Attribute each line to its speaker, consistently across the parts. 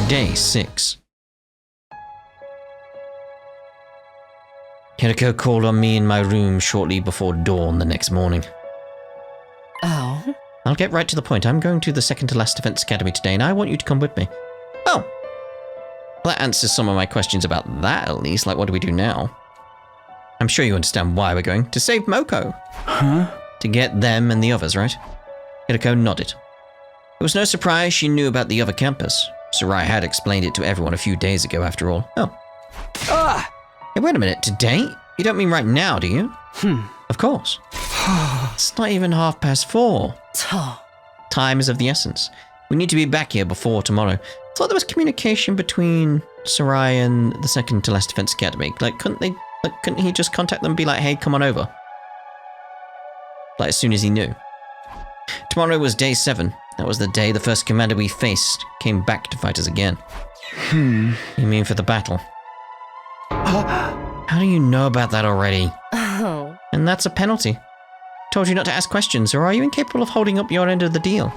Speaker 1: Day 6. Hiruko called on me in my room shortly before dawn the next morning.
Speaker 2: Oh?
Speaker 1: I'll get right to the point. I'm going to the second to last defense academy today, and I want you to come with me. Oh. Well, that answers some of my questions about that, at least. Like, what do we do now? I'm sure you understand why we're going. To save Moko.
Speaker 2: Huh?
Speaker 1: To get them and the others, right? Hiruko nodded. It was no surprise she knew about the other campus. Sarai had explained it to everyone a few days ago, after all. Oh.
Speaker 2: Ah!
Speaker 1: Hey, wait a minute. Today? You don't mean right now, do you? Of course. It's not even 4:30. Time is of the essence. We need to be back here before tomorrow. I thought there was communication between Sarai and the second to last defense academy. Like, couldn't he just contact them and be like, hey, come on over? Like, as soon as he knew. Tomorrow was day 7. That was the day the first commander we faced came back to fight us again. You mean for the battle? How do you know about that already?
Speaker 2: Oh.
Speaker 1: And that's a penalty. Told you not to ask questions, or are you incapable of holding up your end of the deal?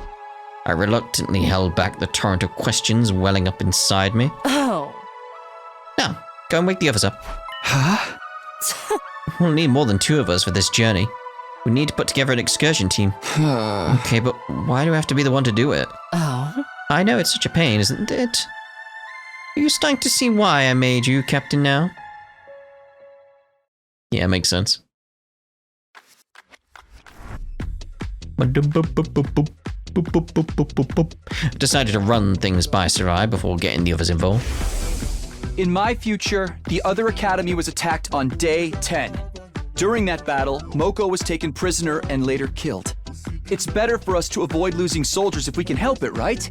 Speaker 1: I reluctantly held back the torrent of questions welling up inside me.
Speaker 2: Oh.
Speaker 1: Now, go and wake the others up.
Speaker 2: Huh?
Speaker 1: We'll need more than 2 of us for this journey. We need to put together an excursion team. Okay, but why do I have to be the one to do it?
Speaker 2: Oh.
Speaker 1: I know it's such a pain, isn't it? Are you starting to see why I made you captain now? Yeah, makes sense. Decided to run things by Sarai before getting the others involved.
Speaker 3: In my future, the other academy was attacked on day 10. During that battle, Moko was taken prisoner and later killed. It's better for us to avoid losing soldiers if we can help it, right?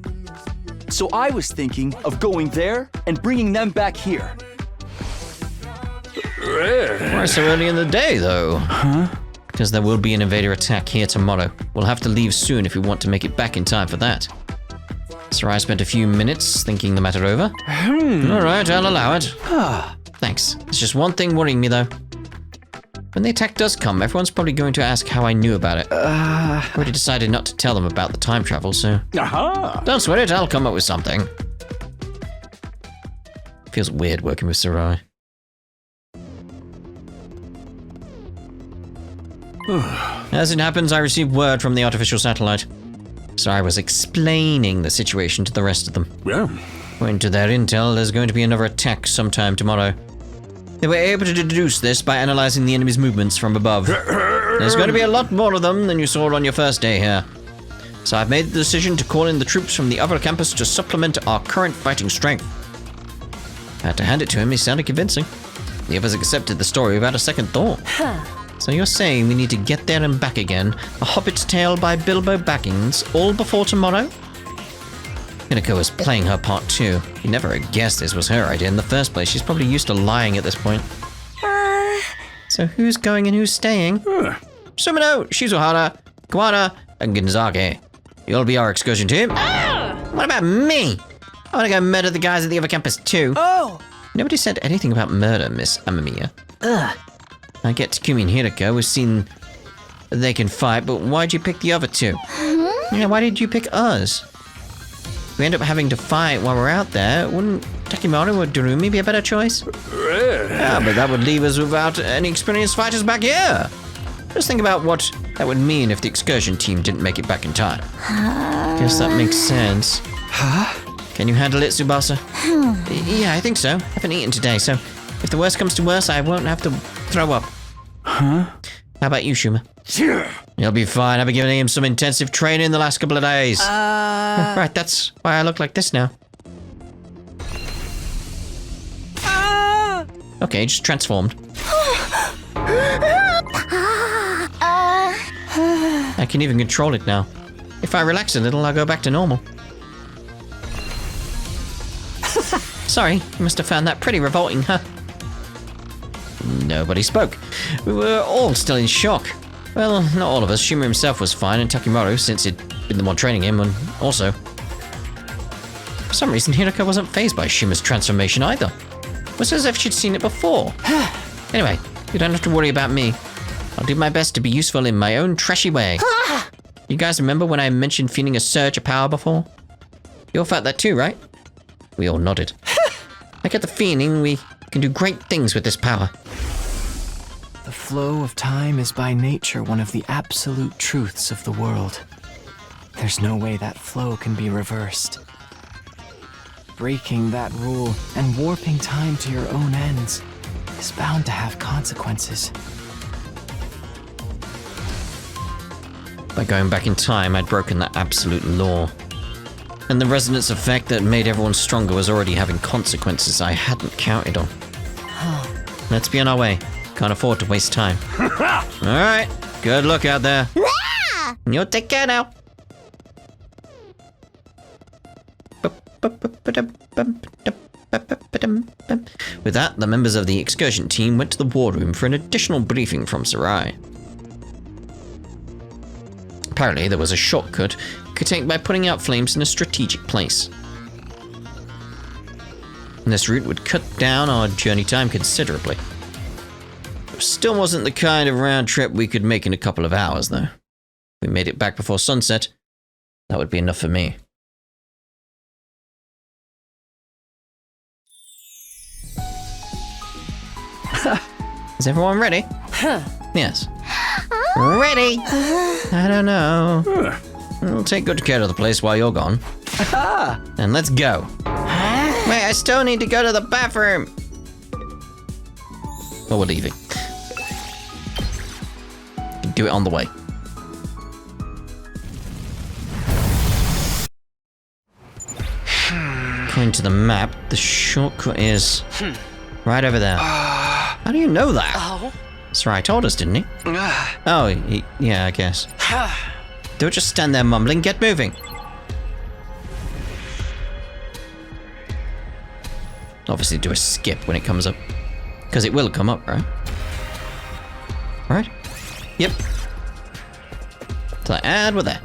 Speaker 3: So I was thinking of going there and bringing them back here.
Speaker 1: Why so early in the day, though?
Speaker 2: Huh?
Speaker 1: Because there will be an invader attack here tomorrow. We'll have to leave soon if we want to make it back in time for that. Sarai spent a few minutes thinking the matter over. Alright, I'll allow it. Thanks. There's just one thing worrying me, though. When the attack does come, everyone's probably going to ask how I knew about it. I already decided not to tell them about the time travel, so... Don't sweat it, I'll come up with something. Feels weird working with Sarai. As it happens, I received word from the artificial satellite. Sarai was explaining the situation to the rest of them. According to their intel, there's going to be another attack sometime tomorrow. They were able to deduce this by analyzing the enemy's movements from above. There's going to be a lot more of them than you saw on your first day here. So I've made the decision to call in the troops from the other campus to supplement our current fighting strength. I had to hand it to him, he sounded convincing. The others accepted the story without a second thought. So you're saying we need to get there and back again, A Hobbit's Tale by Bilbo Baggins, all before tomorrow? Hiruko was playing her part too. You never had guessed this was her idea in the first place. She's probably used to lying at this point. So who's going and who's staying? Sumino, Shizuhara, Kawana, and Gonzage. You'll be our excursion team. What about me? I want to go murder the guys at the other campus too. Nobody said anything about murder, Miss Amamiya. I get Takumi and Hiruko. We've seen they can fight, but why'd you pick the other 2? Yeah, why did you pick us? If we end up having to fight while we're out there, wouldn't Takimaru or Darumi be a better choice? Yeah, but that would leave us without any experienced fighters back here. Just think about what that would mean if the excursion team didn't make it back in time. Guess that makes sense. Can you handle it, Tsubasa? Yeah, I think so. I haven't eaten today, so if the worst comes to worst, I won't have to throw up. How about you, Shuma? You'll be fine. I've been giving him some intensive training the last couple of days. Right, that's why I look like this now. Okay, just transformed. I can even control it now. If I relax a little, I'll go back to normal. Sorry, you must have found that pretty revolting, huh? Nobody spoke. We were all still in shock. Well, not all of us. Shima himself was fine, and Takimaru, since he'd been the one training him, and also... For some reason, Hiruko wasn't fazed by Shima's transformation either. It was as if she'd seen it before. Anyway, you don't have to worry about me. I'll do my best to be useful in my own trashy way. You guys remember when I mentioned feeling a surge of power before? You all felt that too, right? We all nodded. I get the feeling we can do great things with this power.
Speaker 2: The flow of time is by nature one of the absolute truths of the world. There's no way that flow can be reversed. Breaking that rule and warping time to your own ends is bound to have consequences.
Speaker 1: By going back in time, I'd broken that absolute law. And the resonance effect that made everyone stronger was already having consequences I hadn't counted on. Let's be on our way. Can't afford to waste time. Alright, good luck out there. You'll take care now. With that, the members of the excursion team went to the war room for an additional briefing from Sarai. Apparently, there was a shortcut you could take by putting out flames in a strategic place. And this route would cut down our journey time considerably. It still wasn't the kind of round trip we could make in a couple of hours, though. If we made it back before sunset, that would be enough for me. Is everyone ready? Yes. Ready? I don't know. We'll take good care of the place while you're gone. And let's go. Wait, I still need to go to the bathroom. Well, we're leaving. Do it on the way. According to the map, the shortcut is right over there. How do you know that? Sarai told us, didn't he? Yeah, I guess. Don't just stand there mumbling, get moving. Obviously do a skip when it comes up. Because it will come up, right? Right? Yep. So and we're there.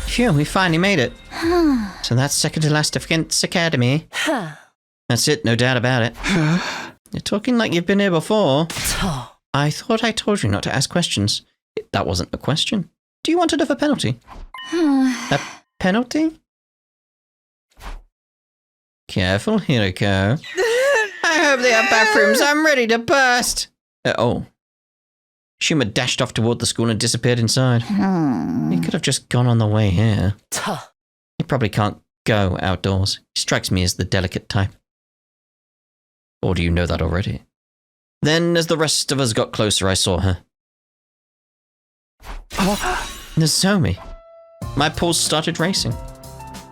Speaker 1: Phew, we finally made it. So that's second to last Defense Academy. That's it, no doubt about it. You're talking like you've been here before. I thought I told you not to ask questions. That wasn't a question. Do you want another penalty? A penalty? Careful, Hiruko. I hope they have bathrooms. I'm ready to burst. Oh. Shuma dashed off toward the school and disappeared inside. He could have just gone on the way here. He probably can't go outdoors. He strikes me as the delicate type. Or do you know that already? Then, as the rest of us got closer, I saw her. Nozomi. My pulse started racing.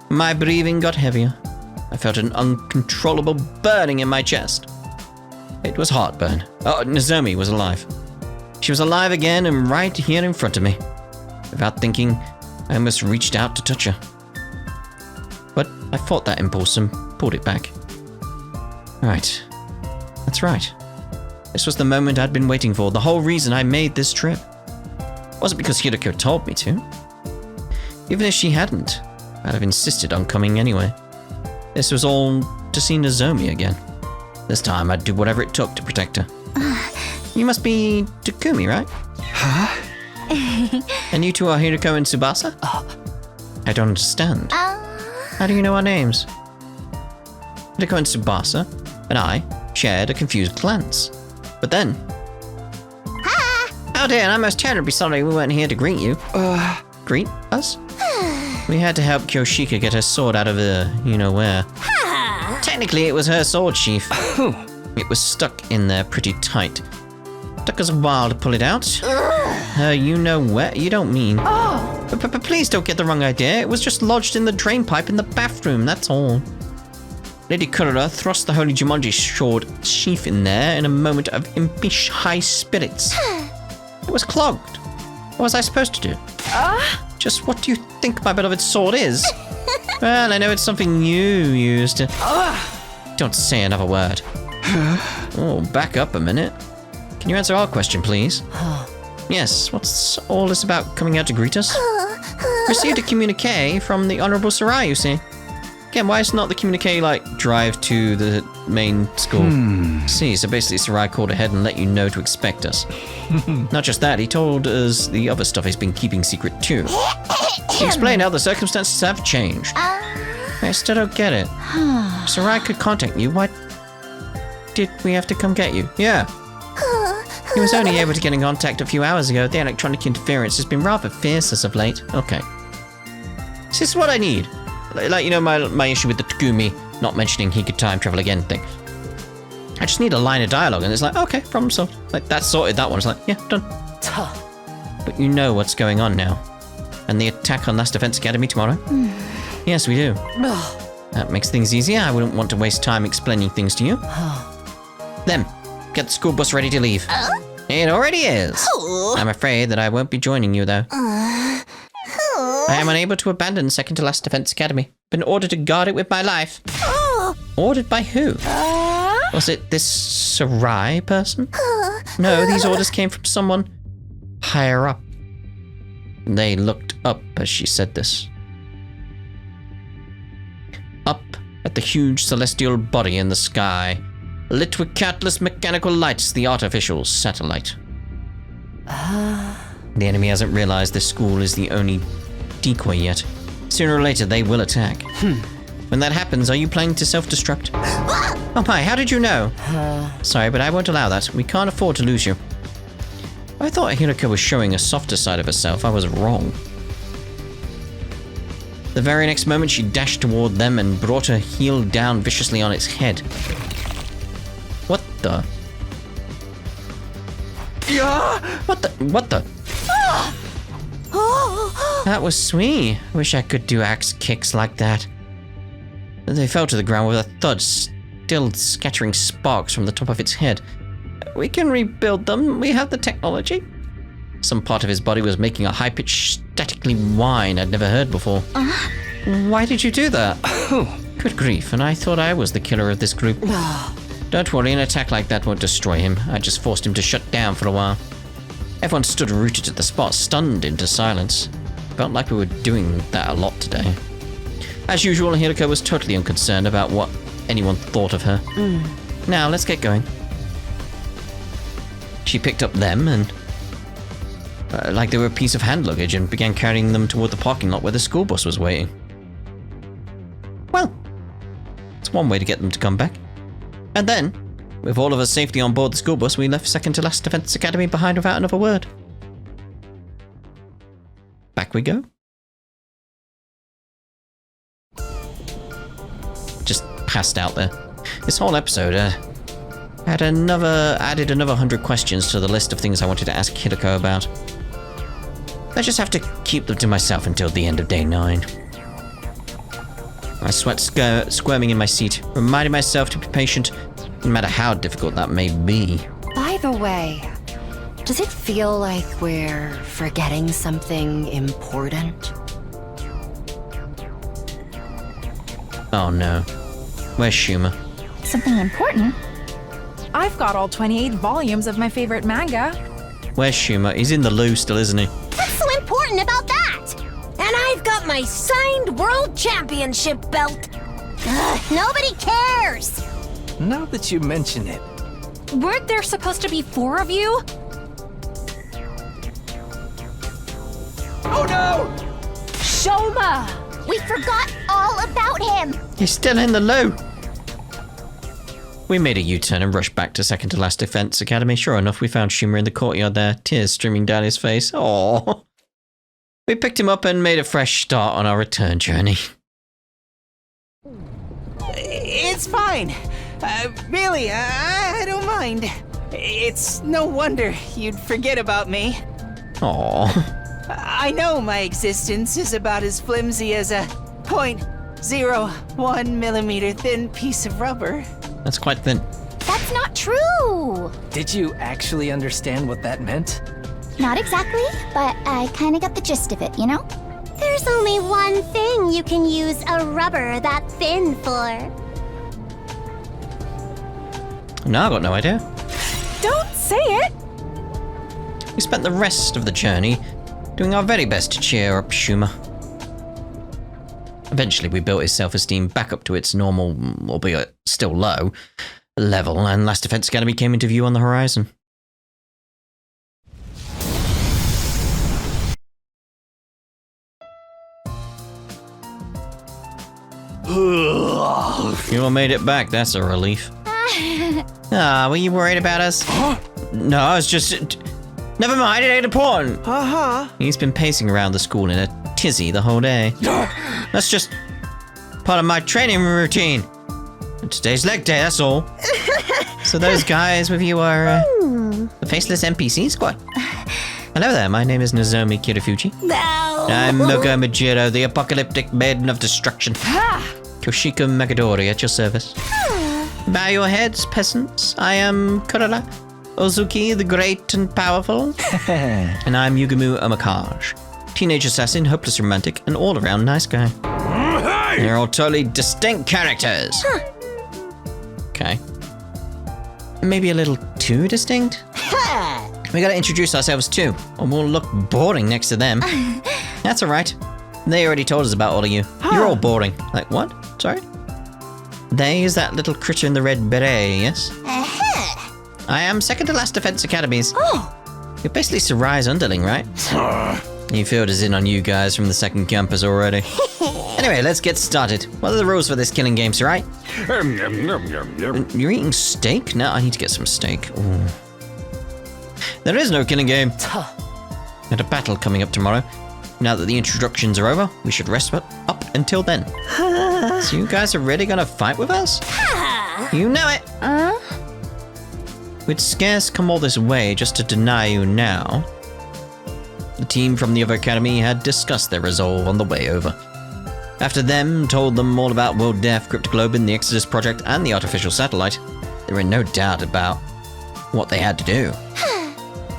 Speaker 1: My breathing got heavier. I felt an uncontrollable burning in my chest. It was heartburn. Oh, Nozomi was alive. She was alive again and right here in front of me. Without thinking, I almost reached out to touch her. But I fought that impulse and pulled it back. Right. That's right. This was the moment I'd been waiting for, the whole reason I made this trip. It wasn't because Hiruko told me to. Even if she hadn't, I'd have insisted on coming anyway. This was all to see Nozomi again. This time I'd do whatever it took to protect her. You must be Takumi, right?
Speaker 2: Huh?
Speaker 1: And you two are Hiruko and Tsubasa? I don't understand. How do you know our names? Hiruko and Tsubasa and I shared a confused glance. But then... Oh dear, and I'm most terribly sorry we weren't here to greet you. Greet us? We had to help Kyoshika get her sword out of the you-know-where. Technically, it was her sword sheath. It was stuck in there pretty tight. Took us a while to pull it out. You-know-where? You don't mean... But please don't get the wrong idea. It was just lodged in the drain pipe in the bathroom, that's all. Lady Kurura thrust the Holy Jumanji sword sheath in there in a moment of impish high spirits. It was clogged. What was I supposed to do? Just what do you think my beloved sword is? Well, I know it's something you used. Don't say another word. Oh, back up a minute. Can you answer our question, please? Yes, what's all this about coming out to greet us? Received a communique from the Honorable Sarai, you see. Again, why is not the communique like drive to the main school? See, so basically Sarai called ahead and let you know to expect us. Not just that, he told us the other stuff he's been keeping secret too. She explained how the circumstances have changed. I still don't get it. Sarai could contact you. Why did we have to come get you? Yeah. He was only able to get in contact a few hours ago. The electronic interference has been rather fierce as of late. Okay. This is what I need. Like, you know, my issue with the Takumi not mentioning he could time travel again thing. I just need a line of dialogue, and it's like, okay, problem solved. Like, that's sorted, that one. It's like, yeah, done. But you know what's going on now. And the attack on Last Defense Academy tomorrow? Yes, we do. That makes things easier. I wouldn't want to waste time explaining things to you. Then, get the school bus ready to leave. It already is. I'm afraid that I won't be joining you, though. I am unable to abandon Second to Last Defense Academy. Been ordered to guard it with my life. Ordered by who? Was it this Sarai person? No, these orders came from someone higher up. They looked up as she said this. Up at the huge celestial body in the sky, lit with countless mechanical lights, the artificial satellite. The enemy hasn't realized this school is the only decoy yet. Sooner or later, they will attack. When that happens, are you planning to self-destruct? Oh my, how did you know? Sorry, but I won't allow that. We can't afford to lose you. I thought Hiruko was showing a softer side of herself. I was wrong. The very next moment, she dashed toward them and brought her heel down viciously on its head. What the? What the? That was sweet. Wish I could do axe kicks like that. They fell to the ground with a thud, still scattering sparks from the top of its head. We can rebuild them. We have the technology. Some part of his body was making a high-pitched, statically whine I'd never heard before. Why did you do that? Good grief, and I thought I was the killer of this group. Don't worry, an attack like that won't destroy him. I just forced him to shut down for a while. Everyone stood rooted at the spot, stunned into silence. Felt like we were doing that a lot today. As usual, Hiruko was totally unconcerned about what anyone thought of her. Now, let's get going. She picked up them and, like they were a piece of hand luggage, and began carrying them toward the parking lot where the school bus was waiting. Well, it's one way to get them to come back. And then, with all of us safely on board the school bus, we left Second to Last Defense Academy behind without another word. Back we go. Just passed out there. This whole episode, added another 100 questions to the list of things I wanted to ask Hiruko about. I just have to keep them to myself until the end of day 9. I sweat squirming in my seat, reminding myself to be patient, no matter how difficult that may be.
Speaker 4: By the way, does it feel like we're forgetting something important?
Speaker 1: Oh no. Where's Shuma?
Speaker 5: Something important? I've got all 28 volumes of my favorite manga.
Speaker 1: Where's Shuma? He's in the loo still, isn't he?
Speaker 6: What's so important about that? And I've got my signed world championship belt. Nobody cares.
Speaker 7: Now that you mention it.
Speaker 5: Weren't there supposed to be 4 of you?
Speaker 3: Oh no!
Speaker 5: Shoma!
Speaker 6: We forgot all about him.
Speaker 1: He's still in the loo. We made a U-turn and rushed back to Second to Last Defense Academy. Sure enough, we found Shuma in the courtyard there, tears streaming down his face. Aww. We picked him up and made a fresh start on our return journey.
Speaker 7: It's fine. Really, I don't mind. It's no wonder you'd forget about me.
Speaker 1: Aww.
Speaker 7: I know my existence is about as flimsy as a 0.01 millimeter thin piece of rubber.
Speaker 1: That's quite thin.
Speaker 6: That's not true.
Speaker 7: Did you actually understand what that meant?
Speaker 6: Not exactly, but I kind of got the gist of it, you know? There's only one thing you can use a rubber that thin for.
Speaker 1: No, I got no idea.
Speaker 5: Don't say it!
Speaker 1: We spent the rest of the journey doing our very best to cheer up Shuma. Eventually, we built his self-esteem back up to its normal, albeit still low, level, and Last Defense Academy came into view on the horizon. You all made it back, that's a relief. Were you worried about us? No, I was just... Never mind, it ain't important. He's been pacing around the school in a tizzy the whole day. That's just part of my training routine. Today's leg day, that's all. So those guys with you are the faceless NPC squad. Hello there, my name is Nozomi Kirifuji.
Speaker 6: No.
Speaker 1: I'm Moko Majiro, the apocalyptic maiden of destruction. Toshiko Magadori at your service. Bow your heads, peasants. I am Kurara Ozuki, the great and powerful. And I'm Yugumu Amakage. Teenage assassin, hopeless romantic, and all-around nice guy. They're all totally distinct characters. Okay. Maybe a little too distinct? We gotta introduce ourselves too, or we'll look boring next to them. That's alright. They already told us about all of you. You're all boring. Like, what? Sorry? They is that little critter in the red beret, yes? I am second to last Defense Academies. You're basically Sarai's underling, right? New field is in on you guys from the second campus already. Anyway, let's get started. What are the rules for this killing game, Sarai? You're eating steak? No, I need to get some steak. Ooh. There is no killing game. Got a battle coming up tomorrow. Now that the introductions are over, we should rest up until then. So you guys are really gonna fight with us? You know it! We'd scarce come all this way just to deny you now. The team from the other academy had discussed their resolve on the way over. After them told them all about World Death, Cryptoglobin, the Exodus Project, and the artificial satellite, they were in no doubt about what they had to do.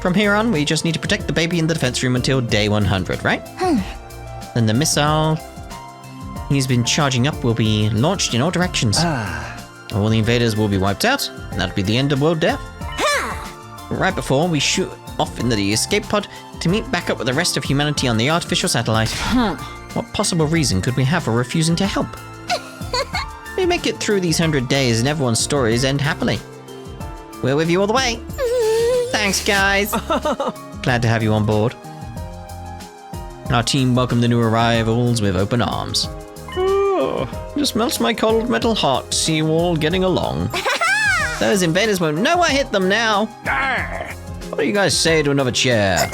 Speaker 1: From here on, we just need to protect the baby in the defense room until day 100, right? Then the missile he's been charging up will be launched in all directions. All the invaders will be wiped out, and that'll be the end of World Death. Right before we shoot off into the escape pod to meet back up with the rest of humanity on the artificial satellite. What possible reason could we have for refusing to help? We make it through these 100 days and everyone's stories end happily. We're with you all the way. Thanks, guys. Glad to have you on board. Our team welcomed the new arrivals with open arms. Just melts my cold metal heart to see you all getting along. Those invaders won't know I hit them now. What do you guys say to another chair?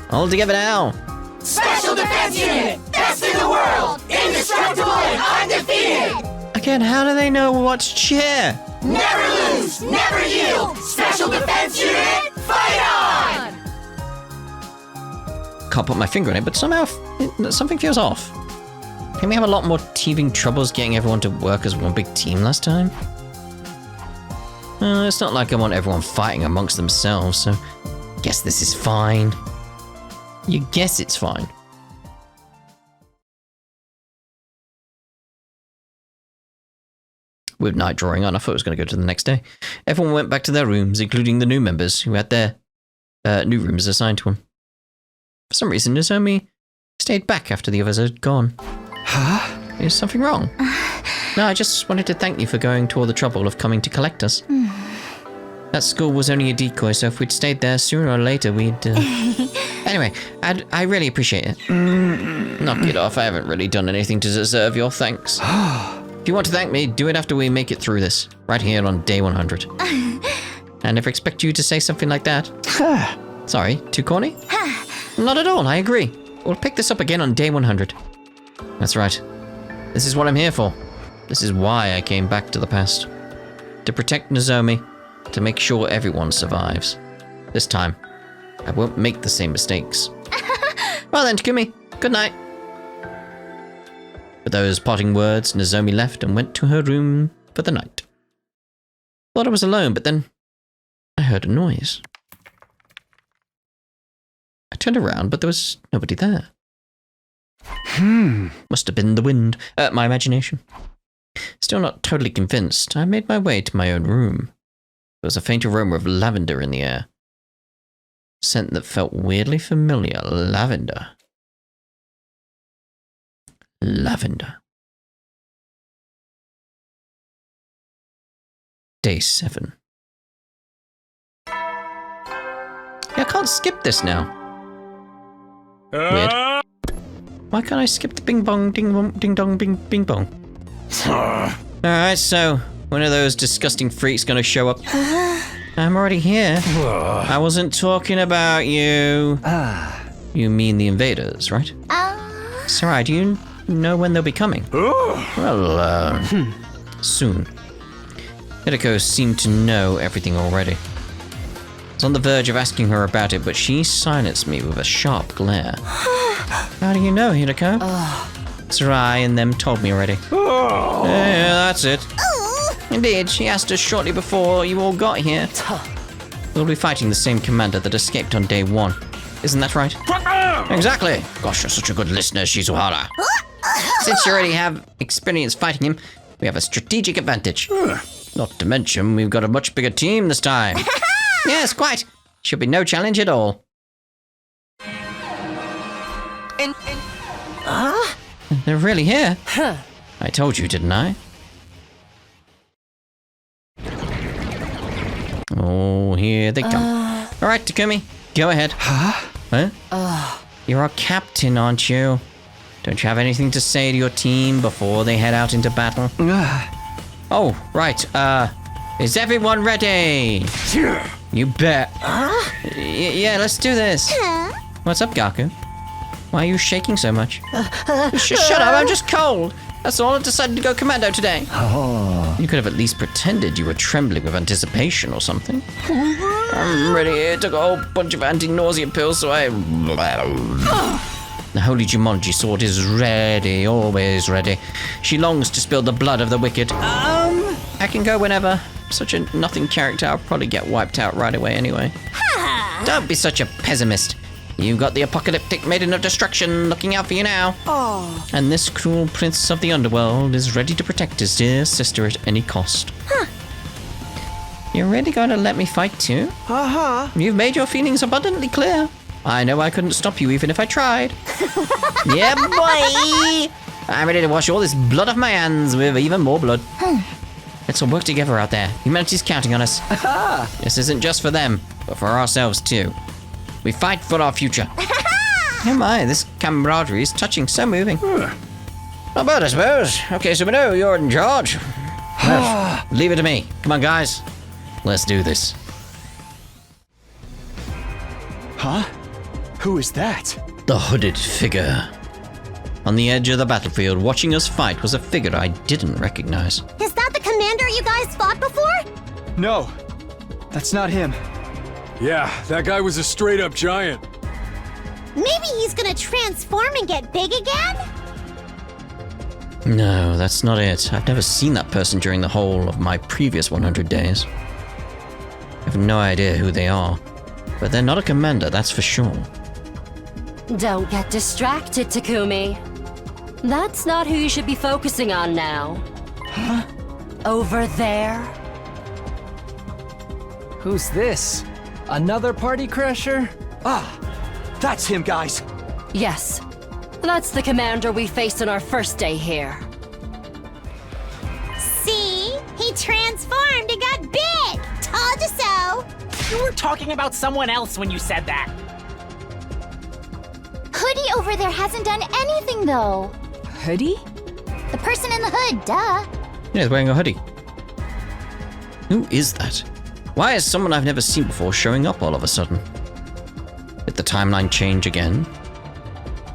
Speaker 1: All together now.
Speaker 8: Special Defense Unit! Best in the world! Indestructible and undefeated!
Speaker 1: Again, how do they know what's chair?
Speaker 8: Never lose! Never yield! Special Defense Unit, fight on!
Speaker 1: Can't put my finger on it, but somehow something feels off. Didn't we have a lot more teething troubles getting everyone to work as one big team last time? It's not like I want everyone fighting amongst themselves, so guess this is fine. You guess it's fine. With night drawing on, I thought it was going to go to the next day. Everyone went back to their rooms, including the new members who had their new rooms assigned to them. For some reason, Nozomi stayed back after the others had gone. Is something wrong? No, I just wanted to thank you for going to all the trouble of coming to collect us. That school was only a decoy, so if we'd stayed there, sooner or later we'd... Anyway, I really appreciate it. Knock it off, I haven't really done anything to deserve your thanks. If you want to thank me, do it after we make it through this, right here on day 100. I never expect you to say something like that. Sorry, too corny? Not at all, I agree. We'll pick this up again on day 100. That's right. This is what I'm here for. This is why I came back to the past. To protect Nozomi, to make sure everyone survives. This time, I won't make the same mistakes. Well then, Takumi, good night. With those parting words, Nozomi left and went to her room for the night. Thought I was alone, but then I heard a noise. I turned around, but there was nobody there. Must have been the wind, my imagination. Still not totally convinced, I made my way to my own room. There was a faint aroma of lavender in the air. Scent that felt weirdly familiar. Lavender. Lavender. Day 7. Yeah, I can't skip this now. Weird. Why can't I skip the bing bong, ding bong, ding dong, bing bong? Alright, so when are those disgusting freaks gonna show up? I'm already here. I wasn't talking about you. You mean the invaders, right? Sarai, do you know when they'll be coming? Well, soon. Hiruko seemed to know everything already. I was on the verge of asking her about it, but she silenced me with a sharp glare. How do you know, Hiruko? Sarai and them told me already. Yeah, that's it. Indeed, she asked us shortly before you all got here. We'll be fighting the same commander that escaped on day 1. Isn't that right? Exactly. Gosh, you're such a good listener, Shizuhara. Since you already have experience fighting him, we have a strategic advantage. Not to mention, we've got a much bigger team this time. Yes, quite. Should be no challenge at all. They're really here. I told you, didn't I? Oh, here they come. All right, Takumi, go ahead. Huh? You're our captain, aren't you? Don't you have anything to say to your team before they head out into battle? Oh, right. Is everyone ready? You bet. Yeah, let's do this. What's up, Gaku? Why are you shaking so much? Shut up, I'm just cold. That's all. I decided to go commando today. You could have at least pretended you were trembling with anticipation or something. I'm ready. I took a whole bunch of anti-nausea pills, so I... The holy Jumanji sword is ready, always ready. She longs to spill the blood of the wicked. I can go whenever. Such a nothing character, I'll probably get wiped out right away anyway. Don't be such a pessimist. You've got the apocalyptic maiden of destruction looking out for you now. And this cruel prince of the underworld is ready to protect his dear sister at any cost. You're really going to let me fight too? You've made your feelings abundantly clear. I know I couldn't stop you even if I tried. Yeah, boy! I'm ready to wash all this blood off my hands with even more blood. Let's all work together out there. Humanity's counting on us. This isn't just for them, but for ourselves too. We fight for our future. Oh my, this camaraderie is touching, so moving. Not bad, I suppose. Okay, so we know you're in charge. Well, leave it to me. Come on, guys. Let's do this.
Speaker 3: Huh? Who is that?
Speaker 1: The hooded figure. On the edge of the battlefield, watching us fight was a figure I didn't recognize.
Speaker 6: Is that the commander you guys fought before?
Speaker 3: No, that's not him.
Speaker 9: Yeah, that guy was a straight-up giant.
Speaker 6: Maybe he's gonna transform and get big again?
Speaker 1: No, that's not it. I've never seen that person during the whole of my previous 100 days. I have no idea who they are, but they're not a commander, that's for sure.
Speaker 10: Don't get distracted, Takumi. That's not who you should be focusing on now.
Speaker 7: Huh?
Speaker 10: Over there.
Speaker 7: Who's this? Another party crasher?
Speaker 3: That's him, guys.
Speaker 10: Yes, that's the commander we faced on our first day here.
Speaker 6: See? He transformed and got big! Told you so!
Speaker 11: You were talking about someone else when you said that.
Speaker 6: Hoodie over there hasn't done anything, though.
Speaker 5: Hoodie?
Speaker 6: The person in the hood, duh.
Speaker 1: Yeah, he's wearing a hoodie. Who is that? Why is someone I've never seen before showing up all of a sudden? Did the timeline change again?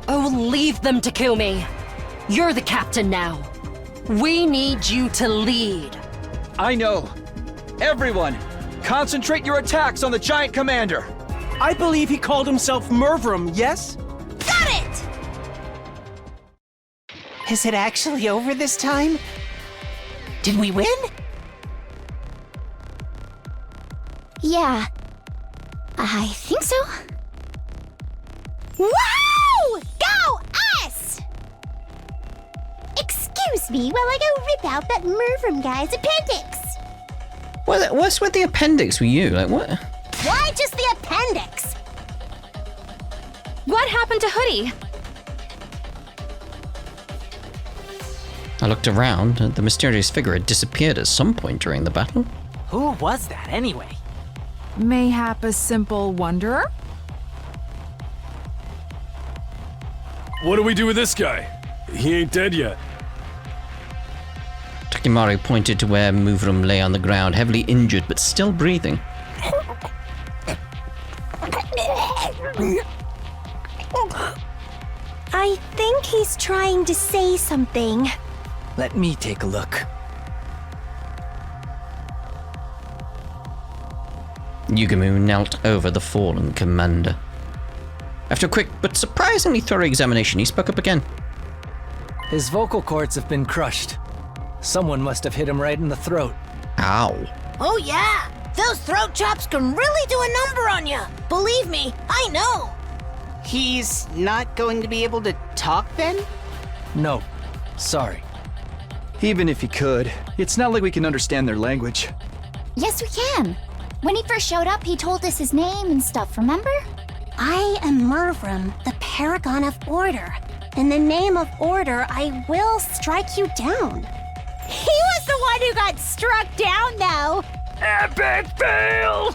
Speaker 10: Oh, leave them, Takumi. You're the captain now. We need you to lead.
Speaker 3: I know. Everyone, concentrate your attacks on the giant commander.
Speaker 7: I believe he called himself Mervram, yes?
Speaker 6: Got it!
Speaker 7: Is it actually over this time? Did we win?
Speaker 6: Yeah. I think so. Wow! Go us! Excuse me while I go rip out that Mervram guy's appendix.
Speaker 1: What's with the appendix with you? Like, what?
Speaker 6: Why just the appendix?
Speaker 5: What happened to Hoodie?
Speaker 1: I looked around, and the mysterious figure had disappeared at some point during the battle.
Speaker 11: Who was that anyway?
Speaker 5: Mayhap a simple wanderer?
Speaker 9: What do we do with this guy? He ain't dead yet.
Speaker 1: Takimaru pointed to where Muvrum lay on the ground, heavily injured but still breathing.
Speaker 6: I think he's trying to say something.
Speaker 2: Let me take a look.
Speaker 1: Yugumu knelt over the fallen commander. After a quick but surprisingly thorough examination, he spoke up again.
Speaker 2: His vocal cords have been crushed. Someone must have hit him right in the throat.
Speaker 1: Ow.
Speaker 12: Oh yeah, those throat chops can really do a number on you. Believe me, I know.
Speaker 7: He's not going to be able to talk then?
Speaker 2: No, sorry.
Speaker 3: Even if he could, it's not like we can understand their language.
Speaker 6: Yes, we can. When he first showed up, he told us his name and stuff, remember? I am Murvrum, the Paragon of Order. In the name of Order, I will strike you down. He was the one who got struck down, though.
Speaker 8: Epic fail!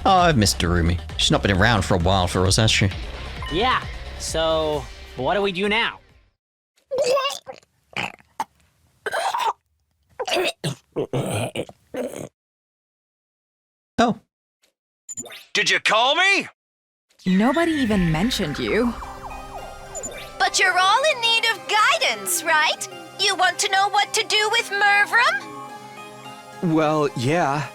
Speaker 1: Oh, I've missed Darumi. She's not been around for a while for us, has she?
Speaker 11: Yeah, so what do we do now?
Speaker 1: Oh.
Speaker 8: Did you call me?
Speaker 5: Nobody even mentioned you.
Speaker 12: But you're all in need of guidance, right? You want to know what to do with Murvrum?
Speaker 3: Well, yeah.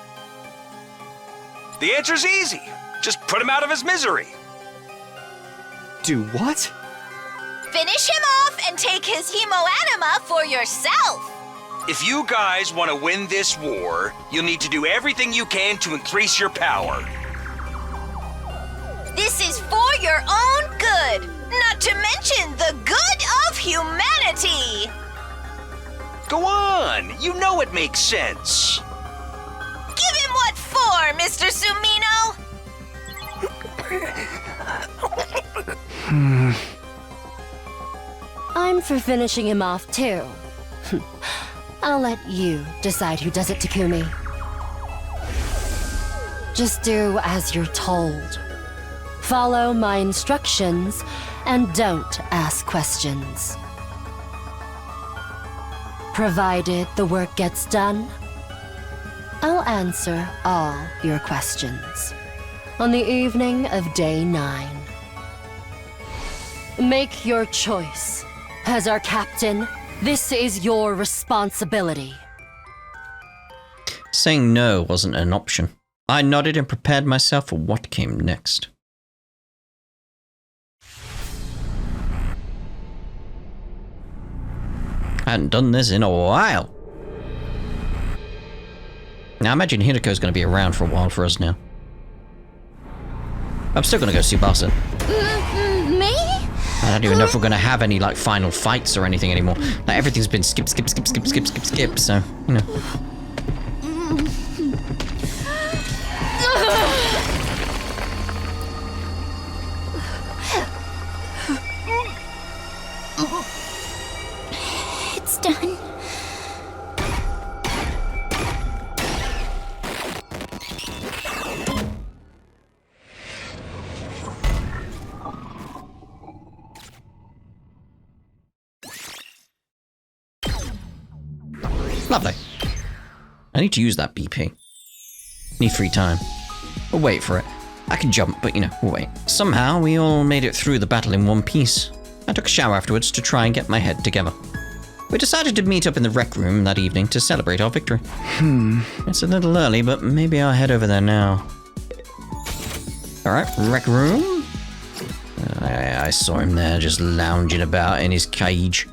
Speaker 8: The answer's easy. Just put him out of his misery.
Speaker 3: Do what?
Speaker 12: Finish him off and take his hemoanima for yourself.
Speaker 8: If you guys want to win this war, you'll need to do everything you can to increase your power.
Speaker 12: This is for your own good, not to mention the good of humanity.
Speaker 8: Go on, you know it makes sense.
Speaker 12: Give him what for, Mr. Sumino?
Speaker 10: I'm for finishing him off too. I'll let you decide who does it, Takumi. Just do as you're told. Follow my instructions and don't ask questions. Provided the work gets done, I'll answer all your questions on the evening of day 9. Make your choice. As our captain, this is your responsibility.
Speaker 1: Saying no wasn't an option. I nodded and prepared myself for what came next. I hadn't done this in a while. Now I imagine Hiruko's going to be around for a while for us now. I'm still going to go see Basa.
Speaker 6: Me?
Speaker 1: I don't even know if we're going to have any like final fights or anything anymore. Like everything's been skip, so, you know.
Speaker 6: It's done.
Speaker 1: Lovely. I need to use that BP. Need free time. We'll wait for it. I can jump, but you know, we'll wait. Somehow, we all made it through the battle in one piece. I took a shower afterwards to try and get my head together. We decided to meet up in the rec room that evening to celebrate our victory. It's a little early, but maybe I'll head over there now. Alright, rec room. I saw him there just lounging about in his cage.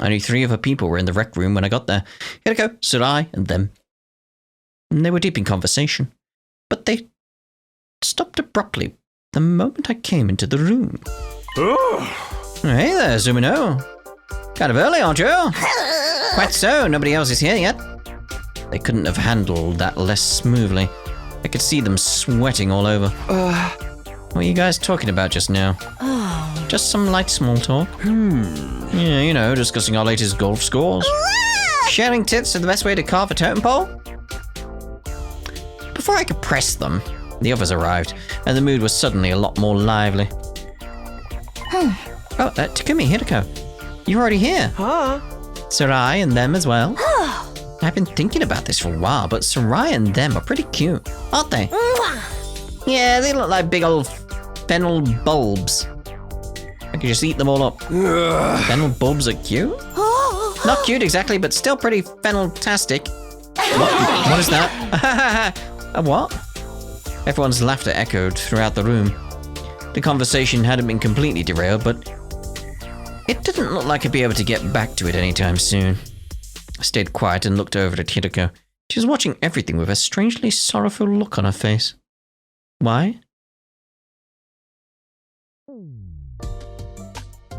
Speaker 1: Only 3 other people were in the rec room when I got there. Hiruko, Surai, and them. And they were deep in conversation. But they stopped abruptly the moment I came into the room.
Speaker 8: Oh.
Speaker 1: Hey there, Sumino. Kind of early, aren't you? Quite so, nobody else is here yet. They couldn't have handled that less smoothly. I could see them sweating all over. What are you guys talking about just now? Just some light small talk. Yeah, you know, discussing our latest golf scores. Sharing tips are the best way to carve a totem pole? Before I could press them, the others arrived, and the mood was suddenly a lot more lively. Oh, Takumi, Hiruko. You're already here.
Speaker 7: Huh?
Speaker 1: Sarai and them as well. I've been thinking about this for a while, but Sarai and them are pretty cute, aren't they? Yeah, they look like big old fennel bulbs. I could just eat them all up. Fennel bulbs are cute? Not cute exactly, but still pretty fennel-tastic. What is that? A what? Everyone's laughter echoed throughout the room. The conversation hadn't been completely derailed, but it didn't look like I'd be able to get back to it anytime soon. I stayed quiet and looked over at Hiruko. She was watching everything with a strangely sorrowful look on her face. Why?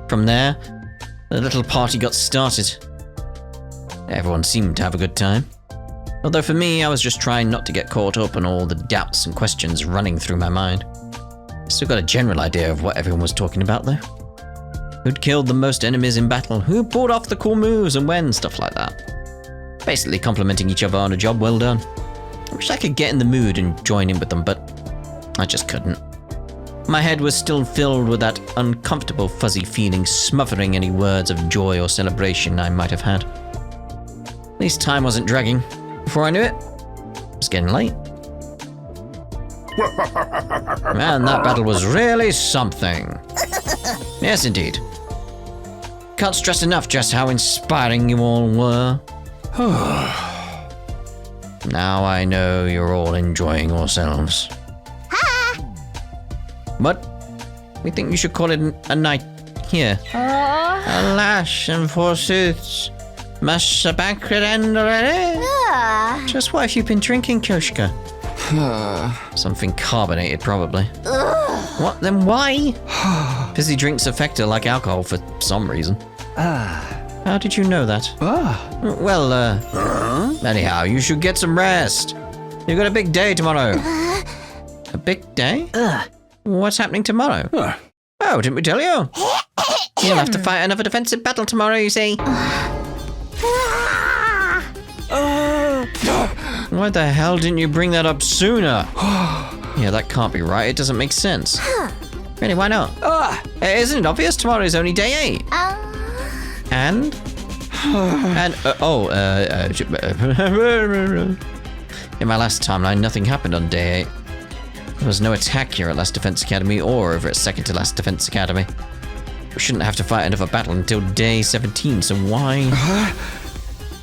Speaker 1: From there, the little party got started. Everyone seemed to have a good time. Although for me, I was just trying not to get caught up in all the doubts and questions running through my mind. Still got a general idea of what everyone was talking about though. Who'd killed the most enemies in battle, who pulled off the cool moves and when, stuff like that. Basically complimenting each other on a job well done. I wish I could get in the mood and join in with them, but I just couldn't. My head was still filled with that uncomfortable fuzzy feeling smothering any words of joy or celebration I might have had. At least time wasn't dragging. Before I knew it, it was getting late. Man, that battle was really something. Yes, indeed. Can't stress enough just how inspiring you all were. Now I know you're all enjoying yourselves. But we think you should call it a night here. Alas, and forsooth, must the banquet end already? Just what have you been drinking, Koshka? Something carbonated, probably. What, then why? Fizzy drinks affect her like alcohol for some reason. How did you know that? Well, anyhow, you should get some rest. You've got a big day tomorrow. A big day? What's happening tomorrow? Oh, didn't we tell you? You'll have to fight another defensive battle tomorrow, you see. Why the hell didn't you bring that up sooner? Yeah, that can't be right. It doesn't make sense. Really, why not? Isn't it obvious tomorrow is only day 8? And? In my last timeline, nothing happened on day 8. There was no attack here at Last Defense Academy or over at Second to Last Defense Academy. We shouldn't have to fight another battle until day 17, so why?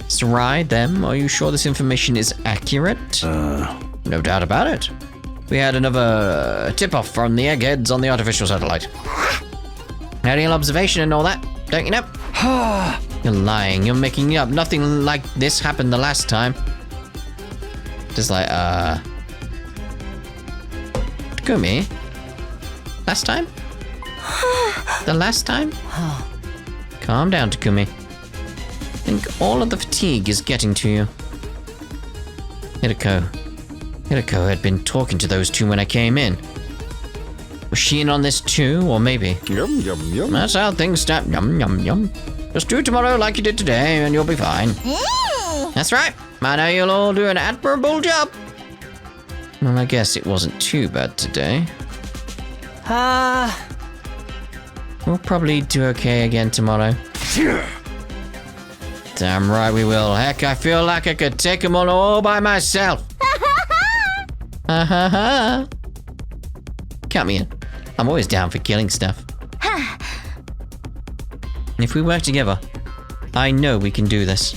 Speaker 1: Sarai, them, are you sure this information is accurate? No doubt about it. We had another tip-off from the eggheads on the artificial satellite. Aerial observation and all that, don't you know? You're lying, you're making it up. Nothing like this happened the last time. Just like, Takumi? Last time? The last time? Calm down, Takumi. I think all of the fatigue is getting to you. Hiruko had been talking to those two when I came in. Was she in on this too, or maybe?
Speaker 9: Yum, yum, yum.
Speaker 1: That's how things start. Yum, yum, yum. Just do it tomorrow like you did today, and you'll be fine. That's right. I know you'll all do an admirable job. Well, I guess it wasn't too bad today. We'll probably do okay again tomorrow. Damn right we will. Heck, I feel like I could take them on all by myself. Count me in. I'm always down for killing stuff. If we work together, I know we can do this.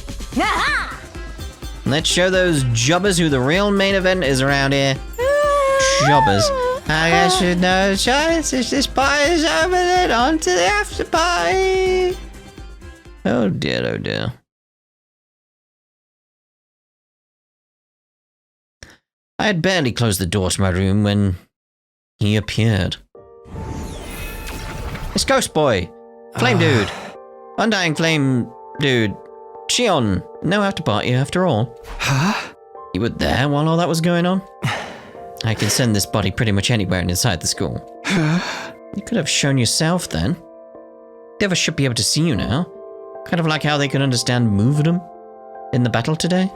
Speaker 1: Let's show those jobbers who the real main event is around here. Jobbers. I guess with no choice, if this party's over, then on to the after party. Oh dear, oh dear. I had barely closed the door to my room when he appeared. It's Ghost Boy, Flame Dude, Undying Flame Dude, Shion, no after party after all. You were there while all that was going on? I can send this body pretty much anywhere inside the school. You could have shown yourself then. The others should be able to see you now. Kind of like how they can understand movement in the battle today.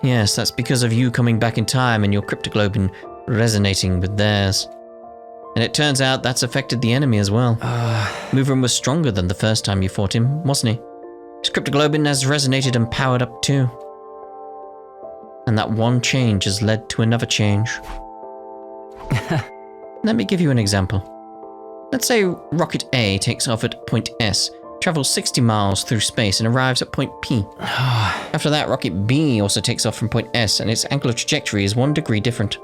Speaker 1: Yes, that's because of you coming back in time and your cryptoglobin resonating with theirs. And it turns out that's affected the enemy as well. Moverum was stronger than the first time you fought him, wasn't he? His cryptoglobin has resonated and powered up too. And that one change has led to another change. Let me give you an example. Let's say Rocket A takes off at point S, travels 60 miles through space and arrives at point P. After that, Rocket B also takes off from point S and its angular trajectory is 1 degree different.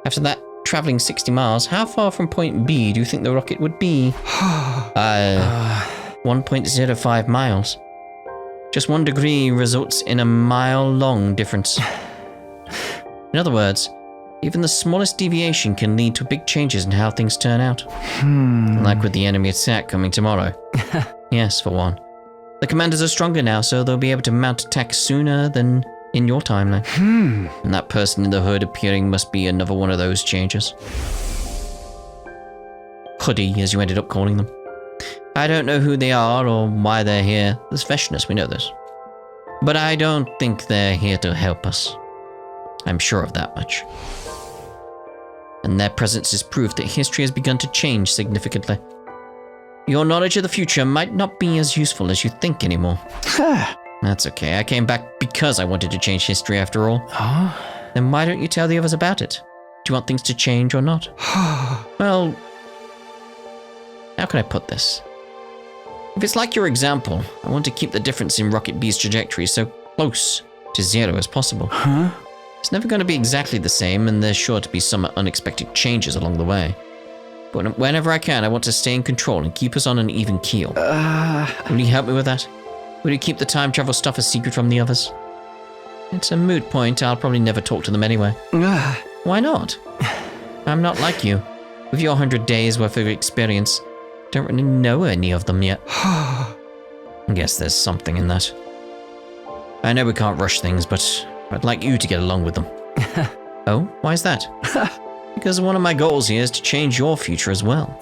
Speaker 1: After that, traveling 60 miles, how far from point B do you think the rocket would be? 1.05 miles. Just 1 degree results in a mile-long difference. In other words, even the smallest deviation can lead to big changes in how things turn out. Like with the enemy attack coming tomorrow. Yes, for one. The commanders are stronger now, so they'll be able to mount attacks sooner than in your timeline. And that person in the hood appearing must be another one of those changes. Hoodie, as you ended up calling them. I don't know who they are or why they're here. There's freshness, we know this. But I don't think they're here to help us. I'm sure of that much. And their presence is proof that history has begun to change significantly. Your knowledge of the future might not be as useful as you think anymore. That's okay, I came back because I wanted to change history after all. Then why don't you tell the others about it? Do you want things to change or not? Well, how can I put this? If it's like your example, I want to keep the difference in Rocket B's trajectory so close to 0 as possible. It's never going to be exactly the same, and there's sure to be some unexpected changes along the way. But whenever I can, I want to stay in control and keep us on an even keel. Will you help me with that? Will you keep the time travel stuff a secret from the others? It's a moot point, I'll probably never talk to them anyway. Why not? I'm not like you. With your 100 days worth of experience, don't really know any of them yet. I guess there's something in that. I know we can't rush things, but I'd like you to get along with them. Oh, why is that? Because one of my goals here is to change your future as well.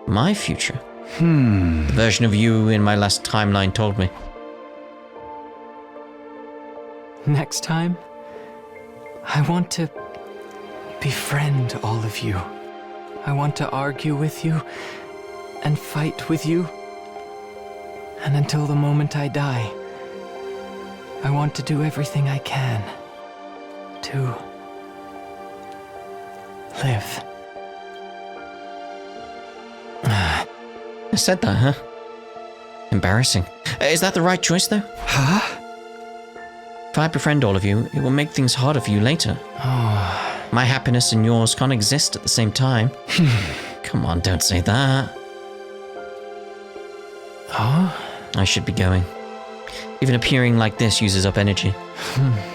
Speaker 1: My future? The version of you in my last timeline told me.
Speaker 2: Next time, I want to befriend all of you. I want to argue with you and fight with you. And until the moment I die, I want to do everything I can to live.
Speaker 1: I said that, huh? Embarrassing. Is that the right choice, though? If I befriend all of you, it will make things harder for you later. My happiness and yours can't exist at the same time. Come on, don't say that. I should be going. Even appearing like this uses up energy.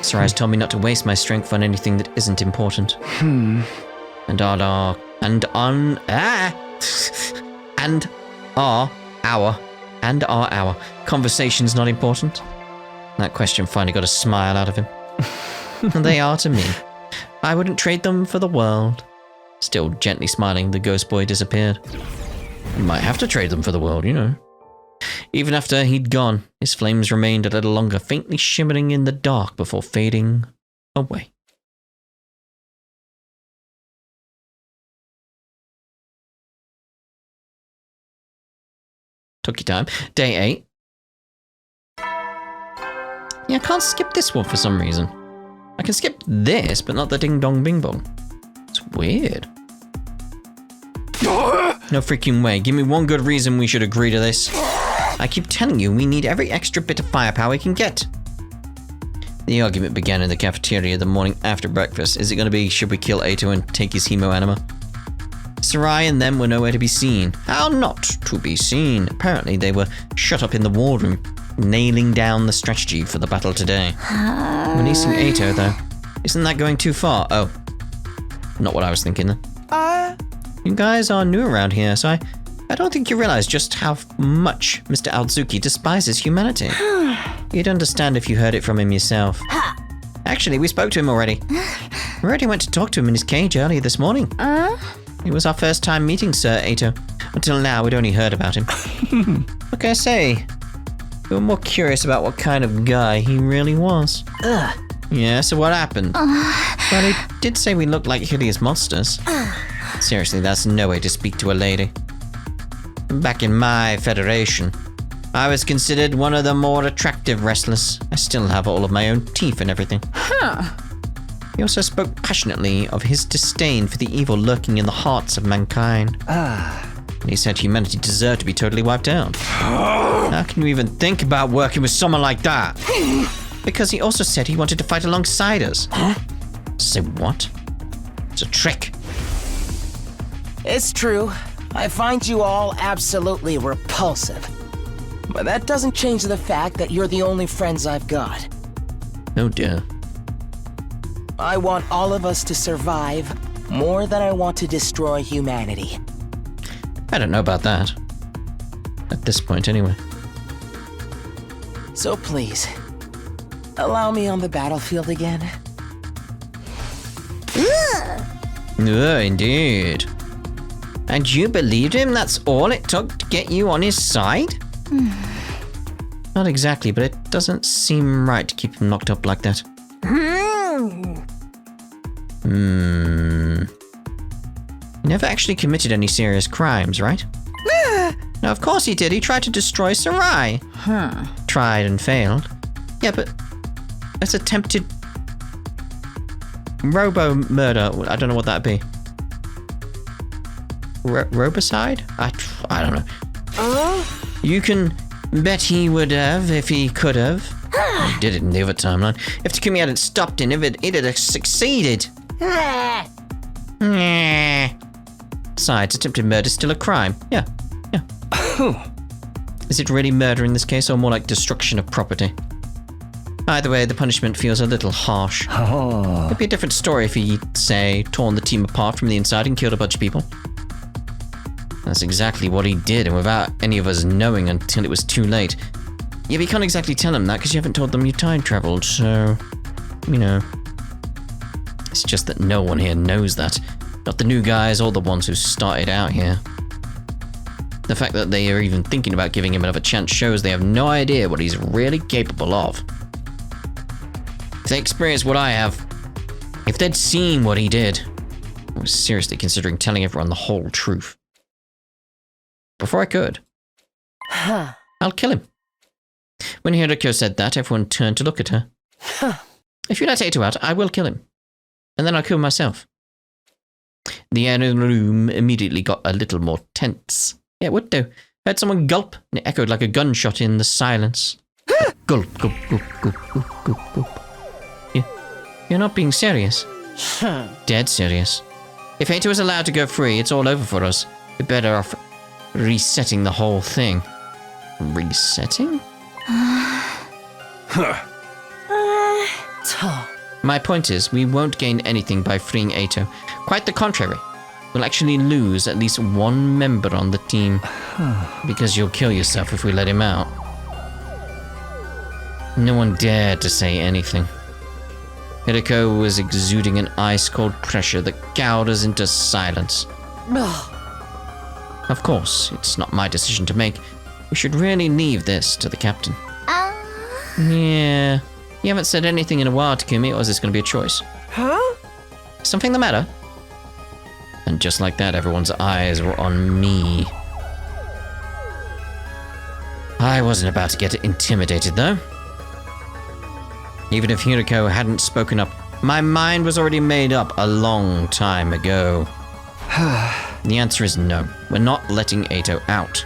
Speaker 1: Sarai's told me not to waste my strength on anything that isn't important. And our conversation's not important? That question finally got a smile out of him. And they are to me. I wouldn't trade them for the world. Still gently smiling, the ghost boy disappeared. You might have to trade them for the world, you know. Even after he'd gone, his flames remained a little longer, faintly shimmering in the dark before fading away. Took your time. Day 8. Yeah, I can't skip this one for some reason. I can skip this, but not the ding dong bing bong. It's weird. No freaking way. Give me one good reason we should agree to this. I keep telling you, we need every extra bit of firepower we can get. The argument began in the cafeteria the morning after breakfast. Is it going to be, should we kill Ato and take his hemo anima? Sarai and them were nowhere to be seen. How not to be seen? Apparently they were shut up in the war room, nailing down the strategy for the battle today. Releasing Ato, though. Isn't that going too far? Oh. Not what I was thinking, then. You guys are new around here, so I don't think you realize just how much Mr. Aldzuki despises humanity. You'd understand if you heard it from him yourself. Actually, we spoke to him already. We already went to talk to him in his cage earlier this morning. It was our first time meeting Sir Ato. Until now, we'd only heard about him. What can I say? We were more curious about what kind of guy he really was. Yeah, so what happened? Well, he did say we looked like hideous monsters. Seriously, that's no way to speak to a lady. Back in my federation, I was considered one of the more attractive wrestlers. I still have all of my own teeth and everything.
Speaker 5: Huh.
Speaker 1: He also spoke passionately of his disdain for the evil lurking in the hearts of mankind. And he said humanity deserved to be totally wiped out. How can you even think about working with someone like that? Because he also said he wanted to fight alongside us. Say what? It's a trick.
Speaker 7: It's true. I find you all absolutely repulsive. But that doesn't change the fact that you're the only friends I've got.
Speaker 1: Oh dear.
Speaker 7: I want all of us to survive more than I want to destroy humanity.
Speaker 1: I don't know about that. At this point, anyway.
Speaker 7: So please, allow me on the battlefield again.
Speaker 1: Indeed. And you believed him? That's all it took to get you on his side? Not exactly, but it doesn't seem right to keep him locked up like that. He never actually committed any serious crimes, right? No, of course he did. He tried to destroy Sarai. Tried and failed. Yeah, but that's attempted robo-murder. I don't know what that'd be. Robicide? I don't know. You can bet he would have if he could have. He did it in the other timeline. If Takumi hadn't stopped him, it'd have succeeded. Besides, attempted murder is still a crime. Yeah. Is it really murder in this case, or more like destruction of property? Either way, the punishment feels a little harsh. It'd be a different story if he, say, torn the team apart from the inside and killed a bunch of people. That's exactly what he did, and without any of us knowing until it was too late. Yeah, but you can't exactly tell them that because you haven't told them you time traveled, so... You know. It's just that no one here knows that. Not the new guys or the ones who started out here. The fact that they are even thinking about giving him another chance shows they have no idea what he's really capable of. If they experienced what I have, if they'd seen what he did, I was seriously considering telling everyone the whole truth. Before I could. I'll kill him. When Hiruko said that, everyone turned to look at her. If you let Eito out, I will kill him. And then I'll kill myself. The air in the room immediately got a little more tense. Yeah, it would do. I heard someone gulp, and it echoed like a gunshot in the silence. Gulp, gulp, gulp, gulp, gulp, gulp, gulp. You're not being serious. Dead serious. If Eito is allowed to go free, it's all over for us. We're better off resetting the whole thing. Resetting? My point is, we won't gain anything by freeing Eito. Quite the contrary. We'll actually lose at least one member on the team. Because you'll kill yourself if we let him out. No one dared to say anything. Hiruko was exuding an ice-cold pressure that cowed us into silence. Of course, it's not my decision to make. We should really leave this to the captain. Yeah. You haven't said anything in a while, Takumi, or is this going to be a choice? Something the matter? And just like that, everyone's eyes were on me. I wasn't about to get intimidated, though. Even if Hiruko hadn't spoken up, my mind was already made up a long time ago. The answer is no. We're not letting Eito out.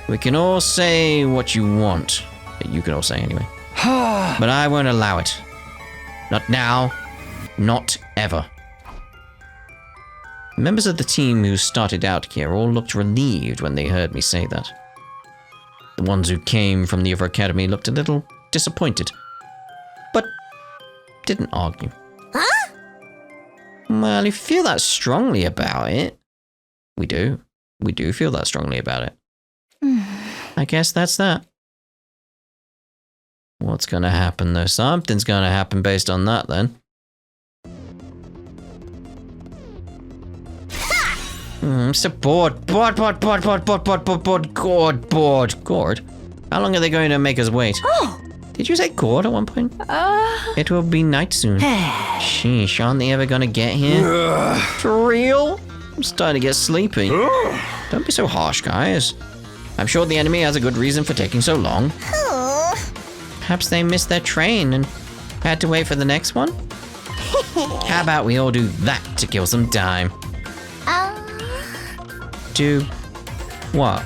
Speaker 1: We can all say what you want. You can all say anyway. But I won't allow it. Not now. Not ever. Members of the team who started out here all looked relieved when they heard me say that. The ones who came from the other academy looked a little disappointed, but didn't argue. Well, if you feel that strongly about it, we do feel that strongly about it. I guess that's that. What's gonna happen though? Something's gonna happen based on that then. I'm so bored. Bored. How long are they going to make us wait? Did you say gourd at one point? It will be night soon. Sheesh, aren't they ever gonna get here? For real? I'm starting to get sleepy. Don't be so harsh, guys. I'm sure the enemy has a good reason for taking so long. Perhaps they missed their train and had to wait for the next one? How about we all do that to kill some time? Do what?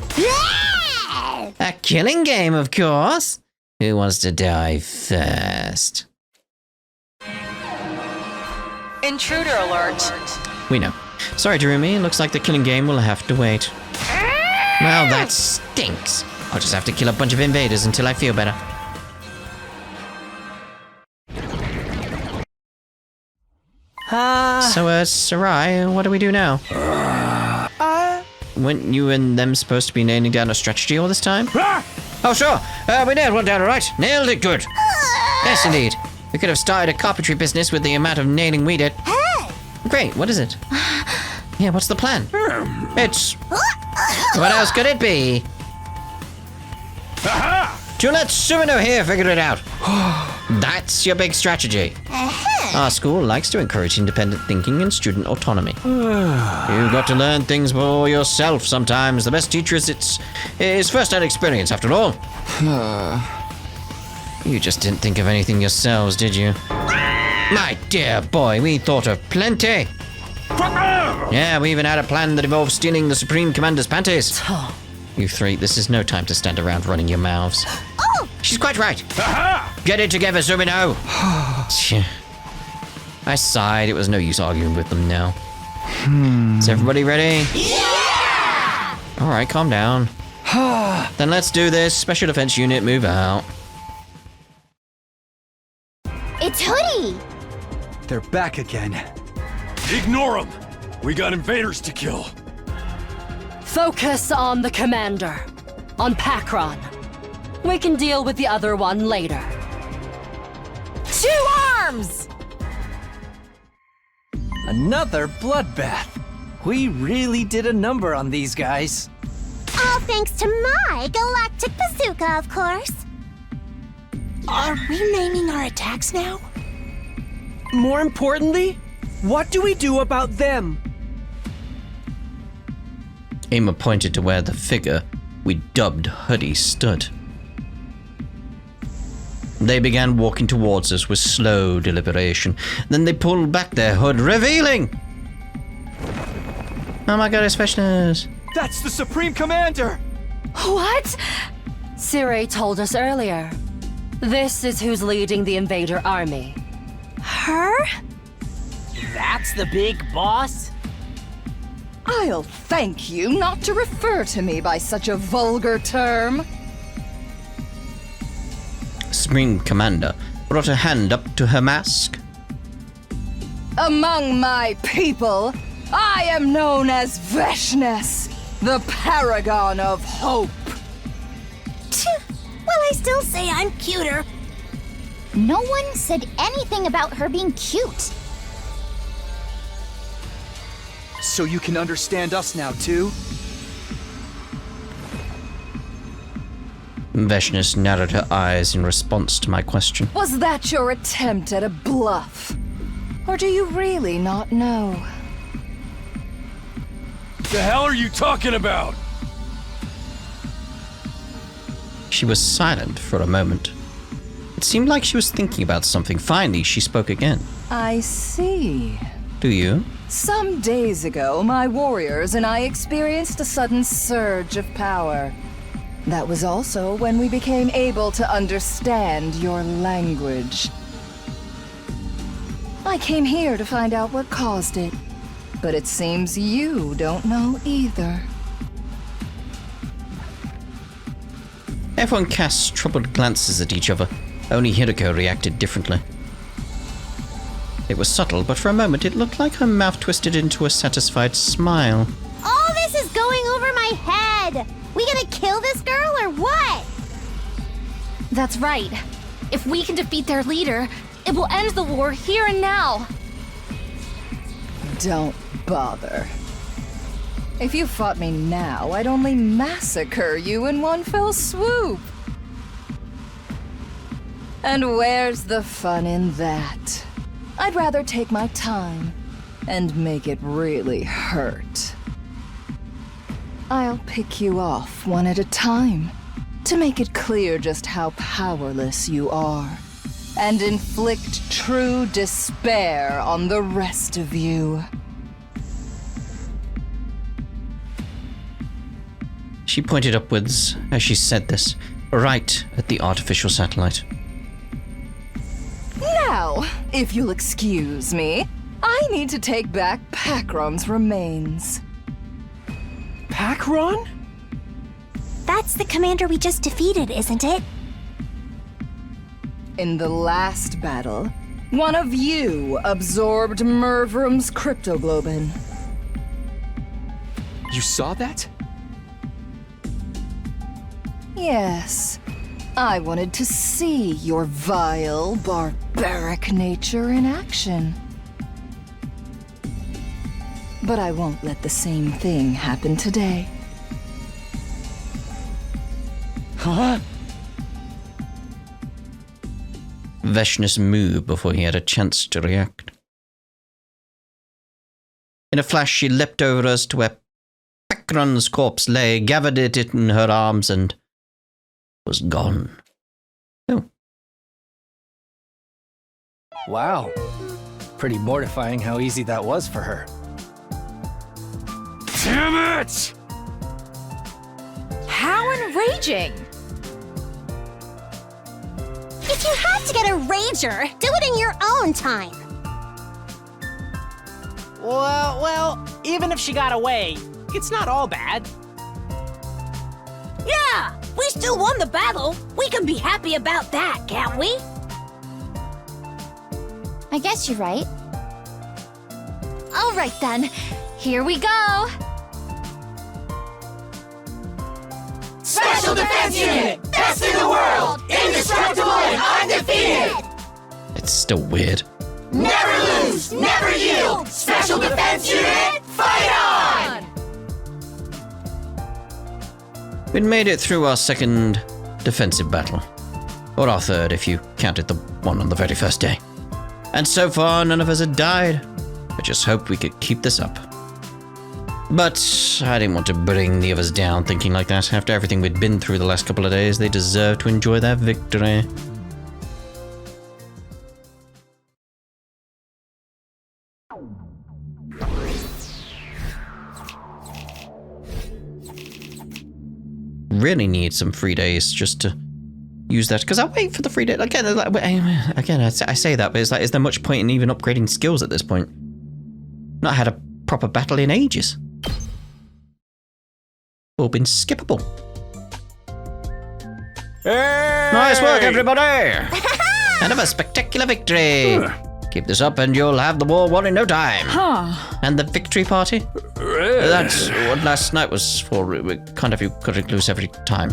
Speaker 1: A killing game, of course. Who wants to die first?
Speaker 12: Intruder alert.
Speaker 1: We know. Sorry, Jeremy. Looks like the killing game will have to wait. Well, that stinks. I'll just have to kill a bunch of invaders until I feel better. So, Sarai, what do we do now? Weren't you and them supposed to be nailing down a strategy all this time? Oh, sure. We nailed one down all right. Nailed it good. Yes, indeed. We could have started a carpentry business with the amount of nailing we did. Great. What is it? Yeah, what's the plan? It's... What else could it be? To let Sumino here figure it out. That's your big strategy. Our school likes to encourage independent thinking and student autonomy. You've got to learn things for yourself sometimes. The best teacher is first-hand experience, after all. You just didn't think of anything yourselves, did you? My dear boy, we thought of plenty. Yeah, we even had a plan that involved stealing the Supreme Commander's panties. You three, this is no time to stand around running your mouths. She's quite right. Get it together, Sumino. I sighed. It was no use arguing with them now. Is everybody ready? Yeah! All right, calm down. Then let's do this. Special Defense Unit, move out.
Speaker 6: It's Hoodie!
Speaker 3: They're back again.
Speaker 9: Ignore them! We got invaders to kill.
Speaker 10: Focus on the commander. On Pakron. We can deal with the other one later.
Speaker 5: 2 arms!
Speaker 3: Another bloodbath. We really did a number on these guys.
Speaker 6: All thanks to my galactic bazooka, of course. Are we naming our attacks now?
Speaker 13: More importantly, what do we do about them?
Speaker 1: Emma pointed to where the figure we dubbed Hoodie stood. They began walking towards us with slow deliberation. Then they pulled back their hood, revealing... Oh my god, it's freshness.
Speaker 3: That's the Supreme Commander!
Speaker 10: What? Siri told us earlier. This is who's leading the invader army.
Speaker 5: Her?
Speaker 11: That's the big boss?
Speaker 14: I'll thank you not to refer to me by such a vulgar term.
Speaker 1: Supreme Commander brought a hand up to her mask.
Speaker 14: Among my people, I am known as Veshness, the paragon of hope.
Speaker 6: Well, I still say I'm cuter.
Speaker 12: No one said anything about her being cute.
Speaker 3: So you can understand us now, too?
Speaker 1: Veshness narrowed her eyes in response to my question.
Speaker 14: Was that your attempt at a bluff? Or do you really not know?
Speaker 9: The hell are you talking about?
Speaker 1: She was silent for a moment. It seemed like she was thinking about something. Finally, she spoke again.
Speaker 14: I see.
Speaker 1: Do you?
Speaker 14: Some days ago, my warriors and I experienced a sudden surge of power. That was also when we became able to understand your language. I came here to find out what caused it, but it seems you don't know either.
Speaker 1: Everyone cast troubled glances at each other. Only Hiruko reacted differently. It was subtle, but for a moment it looked like her mouth twisted into a satisfied smile.
Speaker 6: All this is going over my head! We gonna kill this girl or what?
Speaker 15: That's right. If we can defeat their leader, it will end the war here and now.
Speaker 14: Don't bother. If you fought me now, I'd only massacre you in one fell swoop. And where's the fun in that? I'd rather take my time and make it really hurt. I'll pick you off one at a time to make it clear just how powerless you are, and inflict true despair on the rest of you.
Speaker 1: She pointed upwards as she said this, right at the artificial satellite.
Speaker 14: Now, if you'll excuse me, I need to take back Pacron's remains.
Speaker 13: Pacron?
Speaker 6: That's the commander we just defeated, isn't it?
Speaker 14: In the last battle, one of you absorbed Mervrum's cryptoglobin.
Speaker 3: You saw that?
Speaker 14: Yes. I wanted to see your vile, barbaric nature in action. But I won't let the same thing happen today.
Speaker 3: Huh?
Speaker 1: Veshnis moved before he had a chance to react. In a flash, she leapt over us to where Pacron's corpse lay, gathered it in her arms, and was gone. Oh.
Speaker 16: Wow. Pretty mortifying how easy that was for her.
Speaker 9: Damn it!
Speaker 5: How enraging!
Speaker 6: If you have to get a rager, do it in your own time.
Speaker 11: Well, even if she got away, it's not all bad.
Speaker 12: Yeah, we still won the battle. We can be happy about that, can't we?
Speaker 15: I guess you're right. All right then, here we go.
Speaker 8: Special Defense Unit! Best in the world! Indestructible and undefeated!
Speaker 1: It's still weird.
Speaker 8: Never lose! Never yield! Special Defense Unit, fight on!
Speaker 1: We'd made it through our second defensive battle. Or our third, if you counted the one on the very first day. And so far, none of us had died. I just hoped we could keep this up. But I didn't want to bring the others down thinking like that. After everything we'd been through the last couple of days, they deserve to enjoy their victory. Really need some free days just to use that, because I'll wait for the free day. Again, I say that, but it's like, is there much point in even upgrading skills at this point? Not had a proper battle in ages. All been skippable.
Speaker 8: Hey!
Speaker 1: Nice work, everybody! Another spectacular victory. Keep this up and you'll have the war won in no time.
Speaker 5: Huh.
Speaker 1: And the victory party? That's what last night was for. We kind of couldn't lose every time.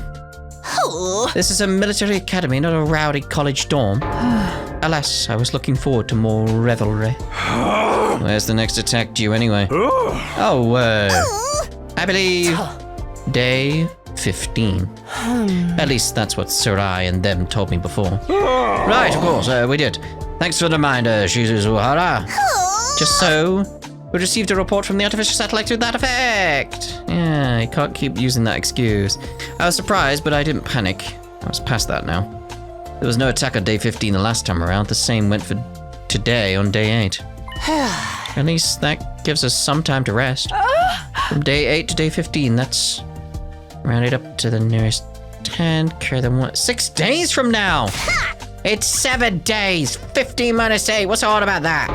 Speaker 1: This is a military academy, not a rowdy college dorm. Alas, I was looking forward to more revelry. Where's the next attack due anyway? I believe day 15. At least that's what Sarai and them told me before. Right, of course, we did. Thanks for the reminder, Shizuhara. Just so, we received a report from the artificial satellite to that effect. Yeah, I can't keep using that excuse. I was surprised, but I didn't panic. I was past that now. There was no attack on day 15 the last time around. The same went for today on day 8. At least that gives us some time to rest. From day 8 to day 15, that's rounded up to the nearest 10. Carry them 6 days from now. It's 7 days. 15 minus 8. What's hard about that?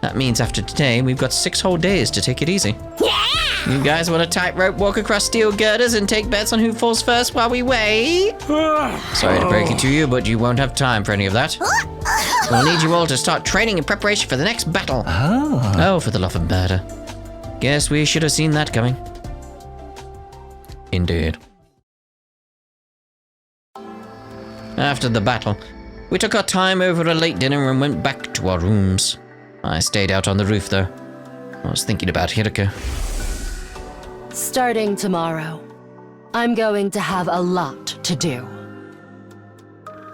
Speaker 1: That means after today, we've got 6 whole days to take it easy.
Speaker 6: Yeah!
Speaker 1: You guys want a tightrope walk across steel girders and take bets on who falls first while we wait? Sorry to break it to you, but you won't have time for any of that. We'll need you all to start training in preparation for the next battle. Oh, for the love of murder. Guess we should have seen that coming. Indeed. After the battle, we took our time over a late dinner and went back to our rooms. I stayed out on the roof, though. I was thinking about Hiruko.
Speaker 10: Starting tomorrow, I'm going to have a lot to do.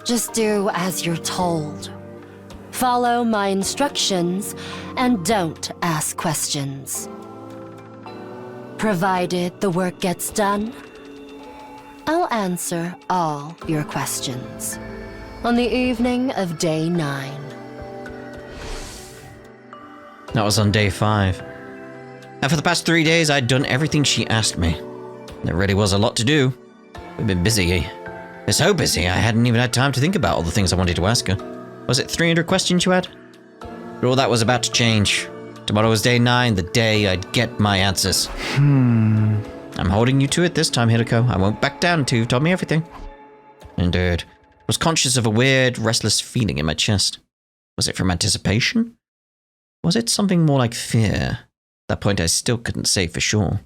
Speaker 10: Just do as you're told. Follow my instructions and don't ask questions. Provided the work gets done, I'll answer all your questions on the evening of day 9.
Speaker 1: That was on day 5. And for the past 3 days, I'd done everything she asked me. There really was a lot to do. We've been busy. So busy, I hadn't even had time to think about all the things I wanted to ask her. Was it 300 questions you had? But all that was about to change. Tomorrow was day 9, the day I'd get my answers. I'm holding you to it this time, Hiruko. I won't back down until you've told me everything. Indeed. I was conscious of a weird, restless feeling in my chest. Was it from anticipation? Was it something more like fear? At that point, I still couldn't say for sure.